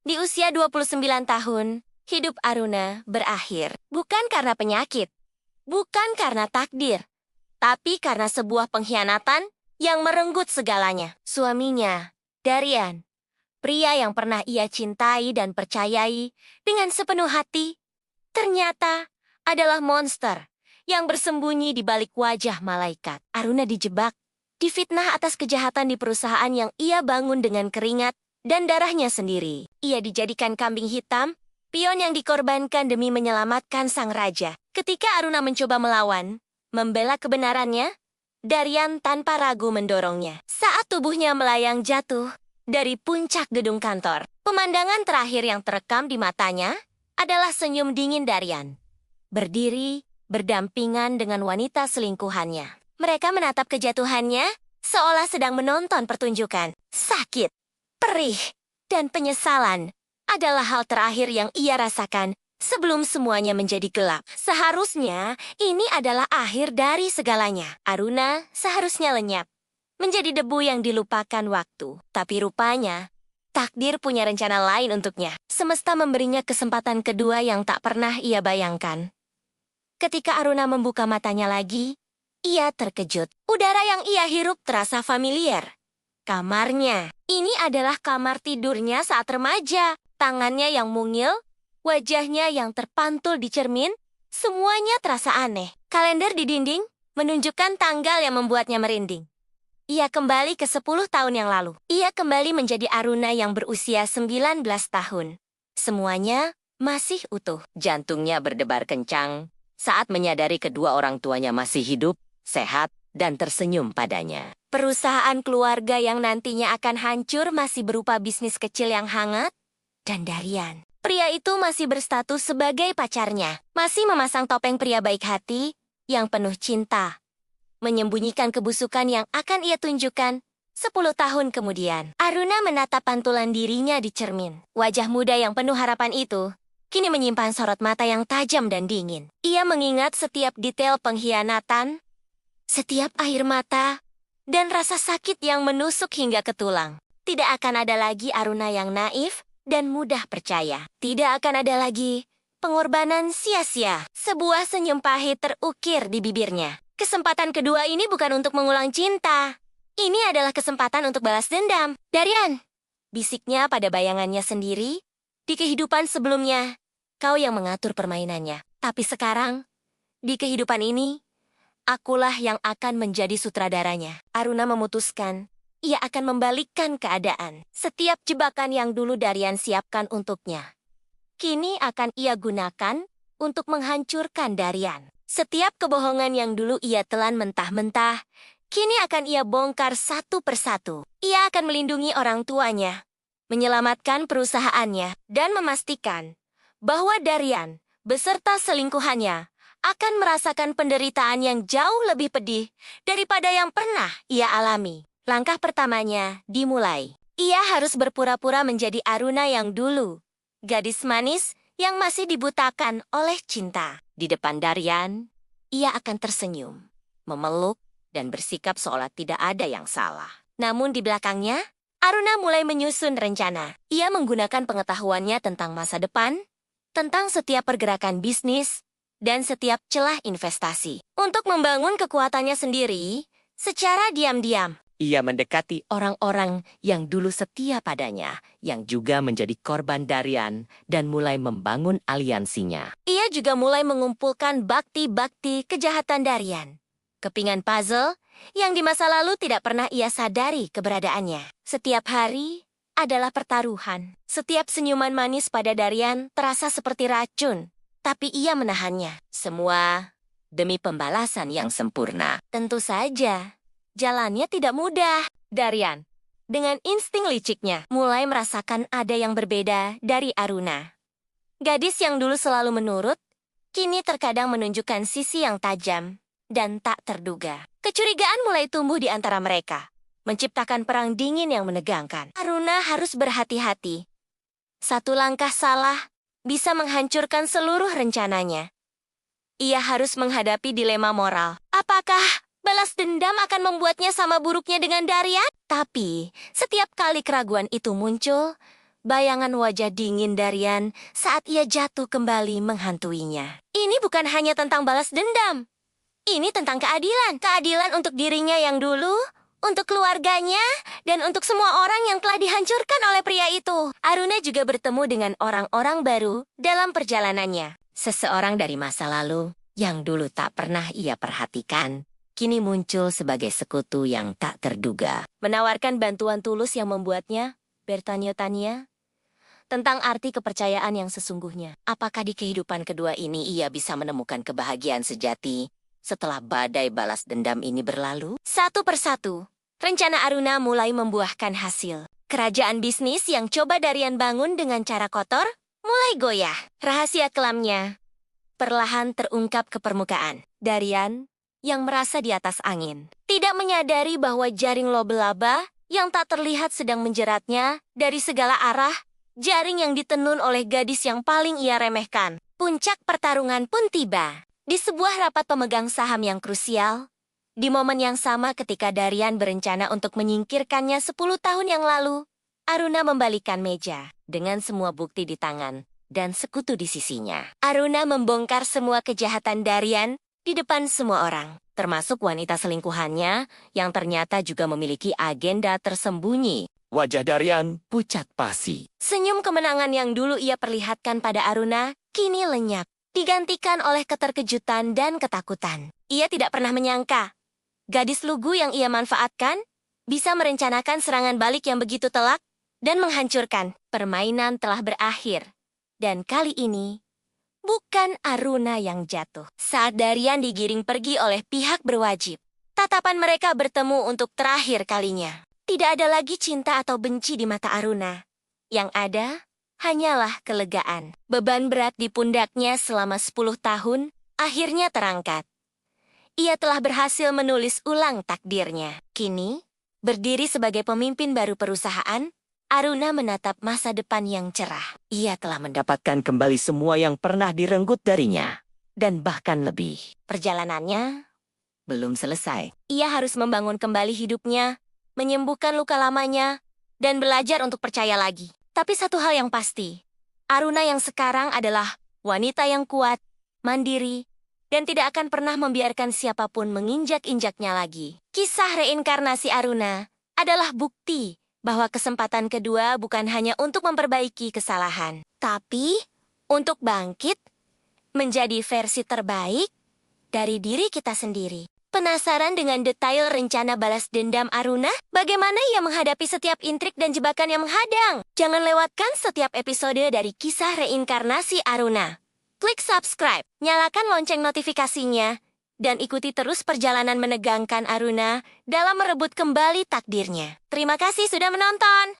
Di usia 29 tahun, hidup Aruna berakhir. Bukan karena penyakit, bukan karena takdir, tapi karena sebuah pengkhianatan yang merenggut segalanya. Suaminya, Darian, pria yang pernah ia cintai dan percayai dengan sepenuh hati, ternyata adalah monster yang bersembunyi di balik wajah malaikat. Aruna dijebak, difitnah atas kejahatan di perusahaan yang ia bangun dengan keringat dan darahnya sendiri. Ia dijadikan kambing hitam, pion yang dikorbankan demi menyelamatkan sang raja. Ketika Aruna mencoba melawan, membela kebenarannya, Darian tanpa ragu mendorongnya. Saat tubuhnya melayang jatuh dari puncak gedung kantor, pemandangan terakhir yang terekam di matanya adalah senyum dingin Darian. Berdiri, berdampingan dengan wanita selingkuhannya. Mereka menatap kejatuhannya seolah sedang menonton pertunjukan. Sakit, perih, dan penyesalan adalah hal terakhir yang ia rasakan sebelum semuanya menjadi gelap. Seharusnya ini adalah akhir dari segalanya. Aruna seharusnya lenyap, menjadi debu yang dilupakan waktu. Tapi rupanya, takdir punya rencana lain untuknya. Semesta memberinya kesempatan kedua yang tak pernah ia bayangkan. Ketika Aruna membuka matanya lagi, ia terkejut. Udara yang ia hirup terasa familiar. Kamarnya. Ini adalah kamar tidurnya saat remaja. Tangannya yang mungil, wajahnya yang terpantul di cermin, semuanya terasa aneh. Kalender di dinding menunjukkan tanggal yang membuatnya merinding. Ia kembali ke 10 tahun yang lalu. Ia kembali menjadi Aruna yang berusia 19 tahun. Semuanya masih utuh. Jantungnya berdebar kencang saat menyadari kedua orang tuanya masih hidup, sehat, dan tersenyum padanya. Perusahaan keluarga yang nantinya akan hancur masih berupa bisnis kecil yang hangat, dan Darian. Pria itu masih berstatus sebagai pacarnya, masih memasang topeng pria baik hati yang penuh cinta, menyembunyikan kebusukan yang akan ia tunjukkan 10 tahun kemudian. Aruna menatap pantulan dirinya di cermin. Wajah muda yang penuh harapan itu kini menyimpan sorot mata yang tajam dan dingin. Ia mengingat setiap detail pengkhianatan, setiap air mata, dan rasa sakit yang menusuk hingga ke tulang. Tidak akan ada lagi Aruna yang naif dan mudah percaya. Tidak akan ada lagi pengorbanan sia-sia. Sebuah senyum pahit terukir di bibirnya. Kesempatan kedua ini bukan untuk mengulang cinta. Ini adalah kesempatan untuk balas dendam. Darian, bisiknya pada bayangannya sendiri. Di kehidupan sebelumnya, kau yang mengatur permainannya. Tapi sekarang, di kehidupan ini, akulah yang akan menjadi sutradaranya. Aruna memutuskan ia akan membalikkan keadaan. Setiap jebakan yang dulu Darian siapkan untuknya, kini akan ia gunakan untuk menghancurkan Darian. Setiap kebohongan yang dulu ia telan mentah-mentah, kini akan ia bongkar satu persatu. Ia akan melindungi orang tuanya, menyelamatkan perusahaannya, dan memastikan bahwa Darian beserta selingkuhannya akan merasakan penderitaan yang jauh lebih pedih daripada yang pernah ia alami. Langkah pertamanya dimulai. Ia harus berpura-pura menjadi Aruna yang dulu, gadis manis yang masih dibutakan oleh cinta. Di depan Darian, ia akan tersenyum, memeluk, dan bersikap seolah tidak ada yang salah. Namun di belakangnya, Aruna mulai menyusun rencana. Ia menggunakan pengetahuannya tentang masa depan, tentang setiap pergerakan bisnis, dan setiap celah investasi. Untuk membangun kekuatannya sendiri, secara diam-diam, ia mendekati orang-orang yang dulu setia padanya, yang juga menjadi korban Darian, dan mulai membangun aliansinya. Ia juga mulai mengumpulkan bakti-bakti kejahatan Darian. Kepingan puzzle yang di masa lalu tidak pernah ia sadari keberadaannya. Setiap hari adalah pertaruhan. Setiap senyuman manis pada Darian terasa seperti racun, tapi ia menahannya. Semua demi pembalasan yang sempurna. Tentu saja, jalannya tidak mudah. Darian, dengan insting liciknya, mulai merasakan ada yang berbeda dari Aruna. Gadis yang dulu selalu menurut, kini terkadang menunjukkan sisi yang tajam dan tak terduga. Kecurigaan mulai tumbuh di antara mereka, menciptakan perang dingin yang menegangkan. Aruna harus berhati-hati. Satu langkah salah bisa menghancurkan seluruh rencananya. Ia harus menghadapi dilema moral. Apakah balas dendam akan membuatnya sama buruknya dengan Darian? Tapi, setiap kali keraguan itu muncul, bayangan wajah dingin Darian saat ia jatuh kembali menghantuinya. Ini bukan hanya tentang balas dendam. Ini tentang keadilan. Keadilan untuk dirinya yang dulu, untuk keluarganya, dan untuk semua orang yang telah dihancurkan oleh pria itu. Aruna juga bertemu dengan orang-orang baru dalam perjalanannya. Seseorang dari masa lalu yang dulu tak pernah ia perhatikan, kini muncul sebagai sekutu yang tak terduga. Menawarkan bantuan tulus yang membuatnya bertanya-tanya tentang arti kepercayaan yang sesungguhnya. Apakah di kehidupan kedua ini ia bisa menemukan kebahagiaan sejati setelah badai balas dendam ini berlalu? Satu persatu, rencana Aruna mulai membuahkan hasil. Kerajaan bisnis yang coba Darian bangun dengan cara kotor mulai goyah. Rahasia kelamnya perlahan terungkap ke permukaan. Darian yang merasa di atas angin, tidak menyadari bahwa jaring laba-laba yang tak terlihat sedang menjeratnya dari segala arah, jaring yang ditenun oleh gadis yang paling ia remehkan. Puncak pertarungan pun tiba. Di sebuah rapat pemegang saham yang krusial, di momen yang sama ketika Darian berencana untuk menyingkirkannya 10 tahun yang lalu, Aruna membalikkan meja dengan semua bukti di tangan dan sekutu di sisinya. Aruna membongkar semua kejahatan Darian di depan semua orang, termasuk wanita selingkuhannya yang ternyata juga memiliki agenda tersembunyi. Wajah Darian pucat pasi. Senyum kemenangan yang dulu ia perlihatkan pada Aruna kini lenyap, digantikan oleh keterkejutan dan ketakutan. Ia tidak pernah menyangka gadis lugu yang ia manfaatkan bisa merencanakan serangan balik yang begitu telak dan menghancurkan. Permainan telah berakhir, dan kali ini bukan Aruna yang jatuh. Saat Darian digiring pergi oleh pihak berwajib, tatapan mereka bertemu untuk terakhir kalinya. Tidak ada lagi cinta atau benci di mata Aruna. Yang ada hanyalah kelegaan. Beban berat di pundaknya selama 10 tahun akhirnya terangkat. Ia telah berhasil menulis ulang takdirnya. Kini, berdiri sebagai pemimpin baru perusahaan, Aruna menatap masa depan yang cerah. Ia telah Mendapatkan kembali semua yang pernah direnggut darinya. Dan bahkan lebih. perjalanannya. Belum selesai. Ia harus membangun kembali hidupnya, menyembuhkan luka lamanya, dan belajar untuk percaya lagi. Tapi satu hal yang pasti, Aruna yang sekarang adalah wanita yang kuat, mandiri, dan tidak akan pernah membiarkan siapapun menginjak-injaknya lagi. Kisah reinkarnasi Aruna adalah bukti bahwa kesempatan kedua bukan hanya untuk memperbaiki kesalahan, tapi untuk bangkit menjadi versi terbaik dari diri kita sendiri. Penasaran dengan detail rencana balas dendam Aruna? Bagaimana ia menghadapi setiap intrik dan jebakan yang menghadang? Jangan lewatkan setiap episode dari kisah reinkarnasi Aruna. Klik subscribe, nyalakan lonceng notifikasinya, dan ikuti terus perjalanan menegangkan Aruna dalam merebut kembali takdirnya. Terima kasih sudah menonton!